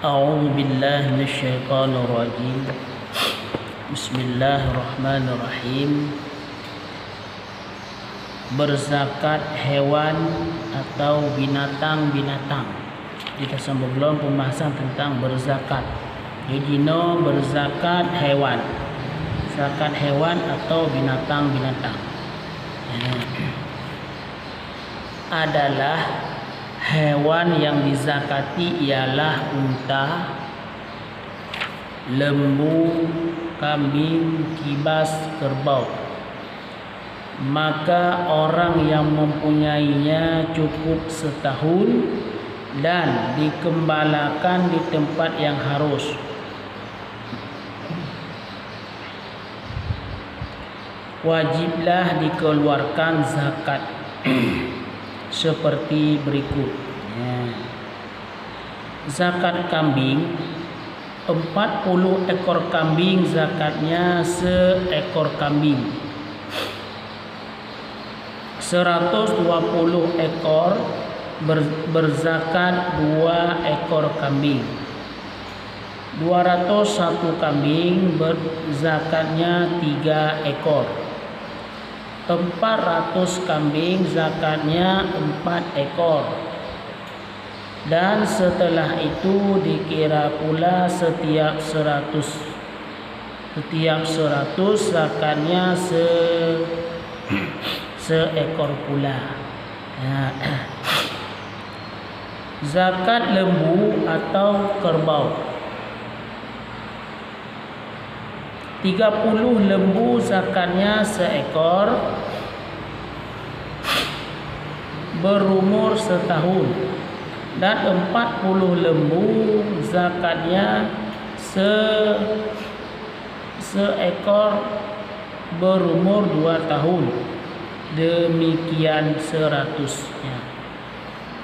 A'udzu billahi minasyaitonir rajim. Bismillahirrahmanirrahim. Berzakat hewan atau binatang-binatang. Kita sambung belum pembahasan tentang berzakat. Jadi berzakat hewan. Zakat hewan atau binatang-binatang. Adalah hewan yang dizakati ialah unta, lembu, kambing, kibas, kerbau. Maka orang yang mempunyainya cukup setahun dan dikembalakan di tempat yang harus. Wajiblah dikeluarkan zakat seperti berikut. Zakat kambing, 40 ekor kambing zakatnya seekor kambing. 120 ekor berzakat 2 ekor kambing. 201 kambing berzakatnya 3 ekor. 400 kambing zakatnya 4 ekor. Dan setelah itu dikira pula setiap 100 zakatnya seekor pula. Zakat lembu atau kerbau, 30 lembu zakatnya seekor berumur setahun, dan 40 lembu zakatnya seekor berumur 2 tahun. Demikian 100-nya.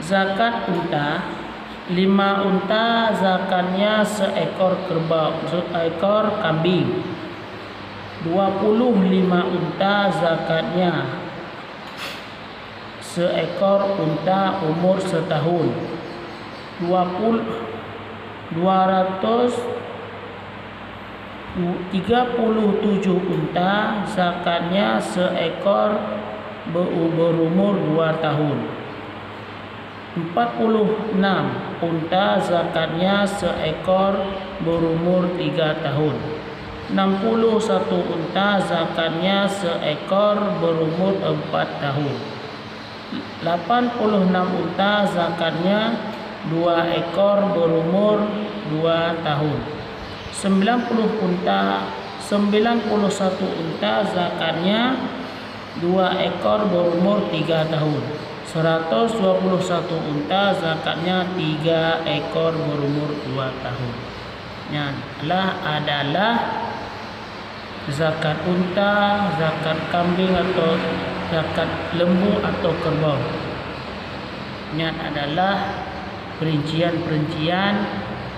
Zakat unta, 5 unta zakatnya seekor kambing. 25 unta zakatnya seekor unta umur setahun. 237 unta zakatnya seekor berumur 2 tahun. 46 unta zakatnya seekor berumur 3 tahun. 61 unta zakatnya seekor berumur 4 tahun. 86 unta zakatnya 2 ekor berumur 2 tahun. 91 unta zakatnya 2 ekor berumur 3 tahun. 121 unta zakatnya 3 ekor berumur 2 tahun. Adalah zakat unta, zakat kambing atau zakat lembu atau kerbau. Ini adalah perincian-perincian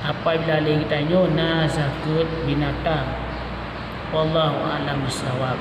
apabila kita tanya zakat binatang. Wallahu a'lam bishawab.